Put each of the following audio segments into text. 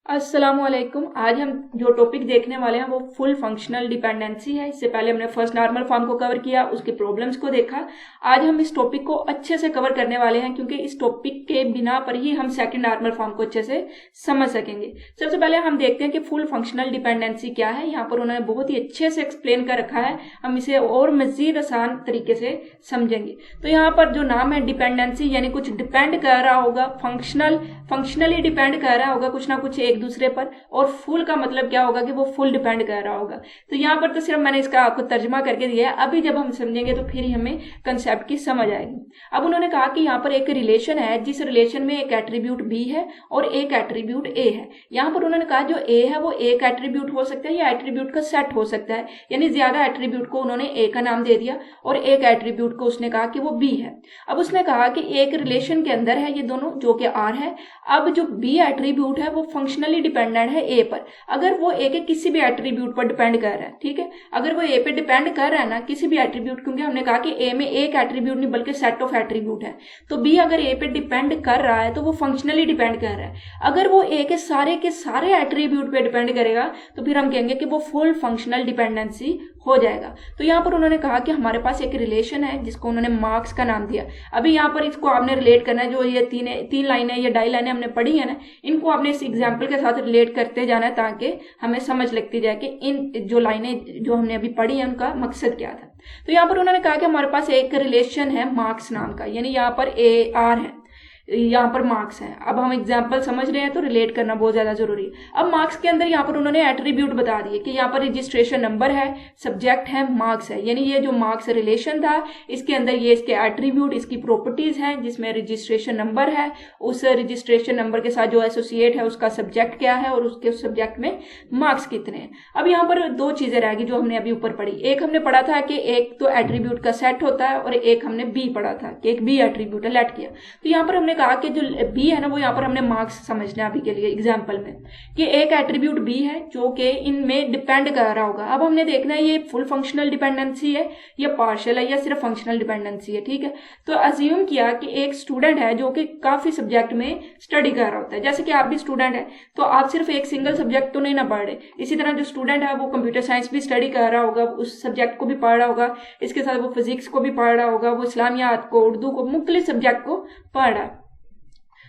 अस्सलामुअलैकुम। आज हम जो टॉपिक देखने वाले हैं वो फुल फंक्शनल डिपेंडेंसी है। इससे पहले हमने फर्स्ट नॉर्मल फॉर्म को कवर किया, उसके प्रॉब्लम्स को देखा। आज हम इस टॉपिक को अच्छे से कवर करने वाले हैं क्योंकि इस टॉपिक के बिना पर ही हम सेकंड नॉर्मल फॉर्म को अच्छे से समझ सकेंगे। सबसे पहले हम देखते हैं कि फुल फंक्शनल डिपेंडेंसी क्या है। यहाँ पर उन्होंने बहुत ही अच्छे से एक्सप्लेन कर रखा है, हम इसे और मजीद आसान तरीके से समझेंगे। तो यहाँ पर जो नाम है डिपेंडेंसी, यानी कुछ डिपेंड कर रहा होगा, फंक्शनली डिपेंड कर रहा होगा कुछ ना कुछ एक दूसरे पर, और फुल का मतलब क्या होगा कि वो फुल डिपेंड कर रहा होगा। तो यहाँ पर तो सिर्फ मैंने इसका आपको तर्जमा करके दिया है, अभी जब हम समझेंगे तो फिर हमें कंसेप्ट की समझ आएगी। अब उन्होंने कहा कि यहाँ पर एक रिलेशन है, जिस रिलेशन में एक एट्रीब्यूट बी है और एक एट्रीब्यूट ए है। यहाँ पर उन्होंने कहा जो ए है वो एक एट्रीब्यूट हो सकता है या एट्रीब्यूट का सेट हो सकता है, यानी ज्यादा एट्रीब्यूट को उन्होंने ए का नाम दे दिया और एक एट्रीब्यूट को उसने कहा कि वो बी है। अब उसने कहा कि एक रिलेशन के अंदर है ये दोनों, जो कि आर है। अब जो बी एट्रीब्यूट है वो फंक्शनली डिपेंडेंट है ए पर। अगर वो ए के किसी भी एट्रीब्यूट पर डिपेंड कर रहा है, ठीक है, अगर वो ए पे डिपेंड कर रहा है ना किसी भी एट्रीब्यूट, क्योंकि हमने कहा कि ए में एक एट्रीब्यूट नहीं बल्कि सेट ऑफ एट्रीब्यूट है, तो बी अगर ए पे डिपेंड कर रहा है तो वो फंक्शनली डिपेंड कर रहा है। अगर वो ए के सारे एट्रीब्यूट पे डिपेंड करेगा तो फिर हम कहेंगे कि वो फुल फंक्शनल डिपेंडेंसी हो जाएगा। तो यहाँ पर उन्होंने कहा कि हमारे पास एक रिलेशन है जिसको उन्होंने मार्क्स का नाम दिया। अभी यहाँ पर इसको आपने रिलेट करना है, जो ये तीन लाइनें या ढाई लाइनें हमने पढ़ी है ना, इनको आपने इस एग्जाम्पल के साथ रिलेट करते जाना है ताकि हमें समझ लगती जाए कि इन जो लाइनें जो हमने अभी पढ़ी है उनका मकसद क्या था। तो यहाँ पर उन्होंने कहा कि हमारे पास एक रिलेशन है मार्क्स नाम का, यानी यहाँ पर ए आर है, यहाँ पर मार्क्स है। अब हम एग्जाम्पल समझ रहे हैं तो रिलेट करना बहुत ज्यादा जरूरी है। अब मार्क्स के अंदर यहाँ पर उन्होंने एट्रीब्यूट बता दिए कि यहाँ पर रजिस्ट्रेशन नंबर है, सब्जेक्ट है, मार्क्स है, यानी ये जो मार्क्स रिलेशन था इसके अंदर ये इसके एट्रीब्यूट, इसकी प्रॉपर्टीज हैं, जिसमें रजिस्ट्रेशन नंबर है, उस रजिस्ट्रेशन नंबर के साथ जो एसोसिएट है उसका सब्जेक्ट क्या है और उसके उस सब्जेक्ट में मार्क्स कितने हैं। अब यहाँ पर दो चीजें रहेगी जो हमने अभी ऊपर पढ़ी। एक हमने पढ़ा था कि एक तो एट्रीब्यूट का सेट होता है और एक हमने बी पढ़ा था कि एक बी एट्रीब्यूट है, लेट किया। तो यहाँ पर हमने कहा कि जो बी है ना वो यहाँ पर हमने मार्क्स समझना है अभी के लिए एग्जांपल में, कि एक एट्रीब्यूट बी है जो कि इनमें डिपेंड कर रहा होगा। अब हमने देखना है ये फुल फंक्शनल डिपेंडेंसी है या पार्शियल है या सिर्फ फंक्शनल डिपेंडेंसी है, ठीक है। तो अज्यूम किया कि एक स्टूडेंट है जो कि काफी सब्जेक्ट में स्टडी कर रहा होता है, जैसे कि आप भी स्टूडेंट है तो आप सिर्फ एक सिंगल सब्जेक्ट तो नहीं ना पढ़ रहे। इसी तरह जो स्टूडेंट है वो कंप्यूटर साइंस भी स्टडी कर रहा होगा, उस सब्जेक्ट को भी पढ़ रहा होगा, इसके साथ वो फिजिक्स को भी पढ़ रहा होगा, वो इस्लामियात को, उर्दू को, मुख्तलिफ सब्जेक्ट को पढ़ रहा है।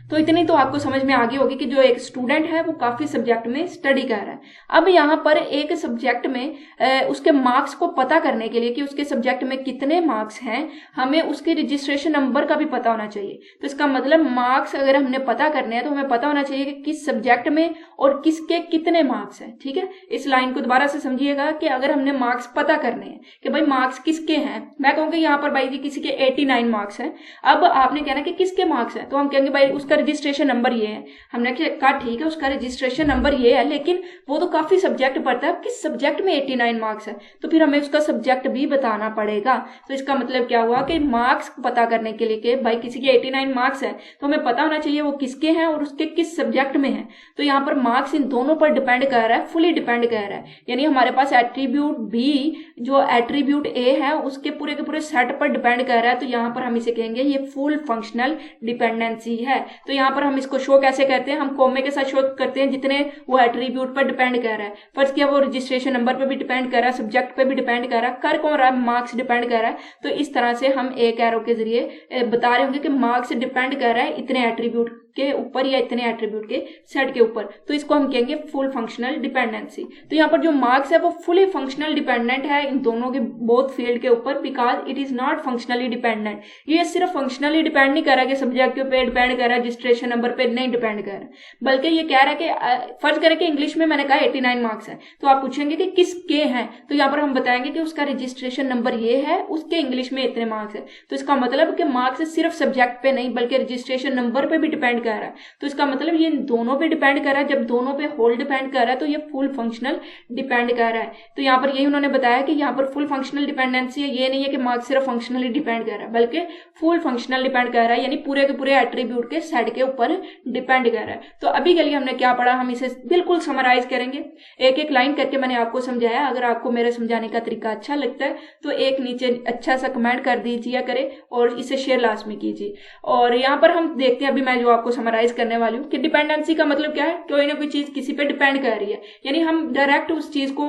तो इतनी तो आपको समझ में आ गई होगी कि जो एक स्टूडेंट है वो काफी सब्जेक्ट में स्टडी कर रहा है। अब यहाँ पर एक सब्जेक्ट में उसके मार्क्स को पता करने के लिए कि उसके सब्जेक्ट में कितने मार्क्स हैं, हमें उसके रजिस्ट्रेशन नंबर का भी पता होना चाहिए। तो इसका मतलब मार्क्स अगर हमने पता करने हैं तो हमें पता होना चाहिए कि किस सब्जेक्ट में और किसके कितने मार्क्स हैं, ठीक है। इस लाइन को दोबारा से समझिएगा कि अगर हमने मार्क्स पता करने हैं कि भाई मार्क्स किसके हैं, मैं कहूँगी यहाँ पर भाई जी किसी के 89 मार्क्स हैं। अब आपने कहना कि किसके मार्क्स हैं, तो हम कहेंगे भाई उसका रजिस्ट्रेशन नंबर ये है। हमने कहा ठीक है उसका रजिस्ट्रेशन नंबर ये है, लेकिन वो तो काफी सब्जेक्ट पढ़ता है, किस सब्जेक्ट में 89 मार्क्स है, तो फिर हमें उसका सब्जेक्ट भी बताना पड़ेगा। तो इसका मतलब क्या हुआ कि मार्क्स पता करने के लिए कि भाई किसी के 89 मार्क्स है तो हमें पता होना चाहिए वो किसके हैं और उसके किस सब्जेक्ट में है। तो यहाँ पर मार्क्स इन दोनों पर डिपेंड कर रहा है, फुली डिपेंड कर रहा है। यानी हमारे पास एट्रीब्यूट बी जो एट्रीब्यूट ए है उसके पूरे के पूरे सेट पर डिपेंड कर रहा है, तो यहाँ पर हम इसे कहेंगे ये फुल फंक्शनल डिपेंडेंसी है। तो यहाँ पर हम इसको शो कैसे करते हैं, हम कोमे के साथ शो करते हैं जितने वो एट्रीब्यूट पर डिपेंड कर रहा है। फर्स्ट किया वो रजिस्ट्रेशन नंबर पे भी डिपेंड कर रहा है, सब्जेक्ट पे भी डिपेंड कर रहा है, कर कौन रहा है, मार्क्स डिपेंड कर रहा है। तो इस तरह से हम एक एरो के जरिए बता रहे होंगे कि मार्क्स डिपेंड कर रहा है इतने एट्रीब्यूट के ऊपर या इतने एट्रीब्यूट के सेट के ऊपर, तो इसको हम कहेंगे फुल फंक्शनल डिपेंडेंसी। तो यहाँ पर जो मार्क्स है वो फुली फंक्शनल डिपेंडेंट है इन दोनों के बोथ फील्ड के ऊपर, because it is not functionally dependent. ये सिर्फ फंक्शनली डिपेंड नहीं कर रहा कि सब्जेक्ट पे डिपेंड कर रहा है, रजिस्ट्रेशन नंबर पे नहीं डिपेंड कर रहा, बल्कि ये कह रहा है कि फर्ज करें कि इंग्लिश में मैंने कहा 89 मार्क्स है, तो आप पूछेंगे कि किसके हैं, तो यहाँ पर हम बताएंगे कि उसका रजिस्ट्रेशन नंबर ये है, उसके इंग्लिश में इतने मार्क्स है। तो इसका मतलब कि मार्क्स सिर्फ सब्जेक्ट पे नहीं बल्कि रजिस्ट्रेशन नंबर पे भी डिपेंड कर रहा है। तो इसका मतलब ये दोनों पे डिपेंड कर रहा है। जब दोनों पे होल डिपेंड कर रहा है तो ये फुल फंक्शनल डिपेंड कर रहा है। तो यहाँ पर यही उन्होंने बताया कि यहाँ पर फुल फंक्शनल डिपेंडेंसी है, ये नहीं है कि मार्क्स सिर्फ फंक्शनली डिपेंड कर रहा है, बल्कि फुल फंक्शनल डिपेंड कर रहा है, यानी पूरे के पूरे एट्रीब्यूट के सेट के ऊपर डिपेंड कर रहा है। तो अभी के लिए हमने क्या पढ़ा, हम इसे बिल्कुल समराइज करेंगे, एक एक लाइन करके मैंने आपको समझाया। अगर आपको मेरे समझाने का तरीका अच्छा लगता है तो एक नीचे अच्छा सा कमेंट कर दीजिए करे और इसे शेयर लाजमी कीजिए। और यहाँ पर हम देखते हैं, अभी मैं जो आपको आपको समराइज करने वाली हूँ कि डिपेंडेंसी का मतलब क्या है, कोई ना कोई चीज किसी पे डिपेंड कर रही है, यानी हम डायरेक्ट उस चीज को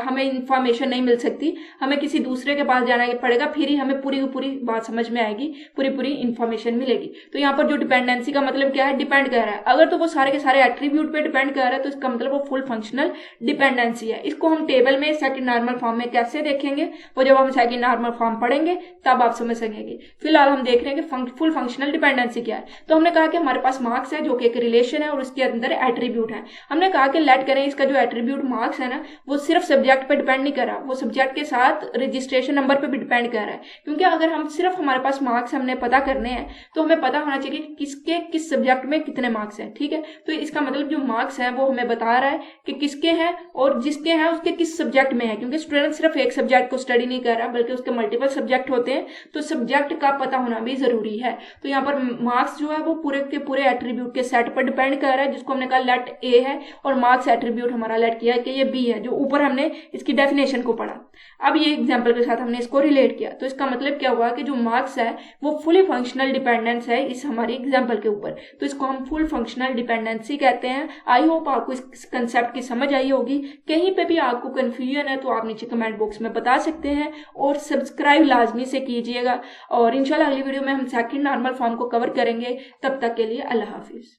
हमें इंफॉर्मेशन नहीं मिल सकती, हमें किसी दूसरे के पास जाना पड़ेगा, फिर ही हमें पूरी की पूरी बात समझ में आएगी, पूरी पूरी इंफॉर्मेशन मिलेगी। तो यहाँ पर जो डिपेंडेंसी का मतलब क्या है, डिपेंड कर रहा है। अगर तो वो सारे के सारे एट्रीब्यूट पे डिपेंड कर रहा है तो इसका मतलब वो फुल फंक्शनल डिपेंडेंसी है। इसको हम टेबल में सेकंड नॉर्मल फॉर्म में कैसे देखेंगे, वो जब हम सेकंड नॉर्मल फॉर्म पढ़ेंगे तब आप समझ सकेंगे। फिलहाल हम देख रहे हैं कि फुल फंक्शनल डिपेंडेंसी क्या है। तो हमने कहा कि हमारे पास मार्क्स है जो कि एक रिलेशन है और उसके अंदर एट्रीब्यूट है। हमने कहा कि लेट करें इसका जो एट्रीब्यूट मार्क्स है ना, वो सिर्फ सब्जेक्ट पे डिपेंड नहीं कर रहा, वो सब्जेक्ट के साथ रजिस्ट्रेशन नंबर पे भी डिपेंड कर रहा है। क्योंकि अगर हम सिर्फ हमारे पास मार्क्स हमने पता करने हैं तो हमें पता होना चाहिए कि किसके किस सब्जेक्ट में कितने मार्क्स हैं, ठीक है। तो इसका मतलब जो मार्क्स है वो हमें बता रहा है कि किसके हैं और जिसके हैं उसके किस सब्जेक्ट में है, क्योंकि स्टूडेंट सिर्फ एक सब्जेक्ट को स्टडी नहीं कर रहा बल्कि उसके मल्टीपल सब्जेक्ट होते हैं, तो सब्जेक्ट का पता होना भी जरूरी है। तो यहाँ पर मार्क्स जो है वो पूरे के पूरे एट्रीब्यूट के सेट पर डिपेंड कर रहा है, जिसको हमने कहा लेट ए है, और मार्क्स एट्रीब्यूट हमारा लेट किया है कि ये बी है, जो ऊपर हमने इसकी डेफिनेशन को पढ़ा। अब ये एग्जाम्पल के साथ हमने इसको रिलेट किया, तो इसका मतलब क्या हुआ कि जो मार्क्स है वो फुली फंक्शनल डिपेंडेंस है इस हमारे एग्जाम्पल के ऊपर, तो इसको हम फुल फंक्शनल डिपेंडेंसी कहते हैं। आई होप आपको इस कंसेप्ट की समझ आई होगी। कहीं पे भी आपको कंफ्यूजन है तो आप नीचे कमेंट बॉक्स में बता सकते हैं, और सब्सक्राइब लाजमी से कीजिएगा। और इंशाल्लाह अगली वीडियो में हम सेकंड नॉर्मल फॉर्म को कवर करेंगे। तब तक के लिए अल्लाह हाफिज।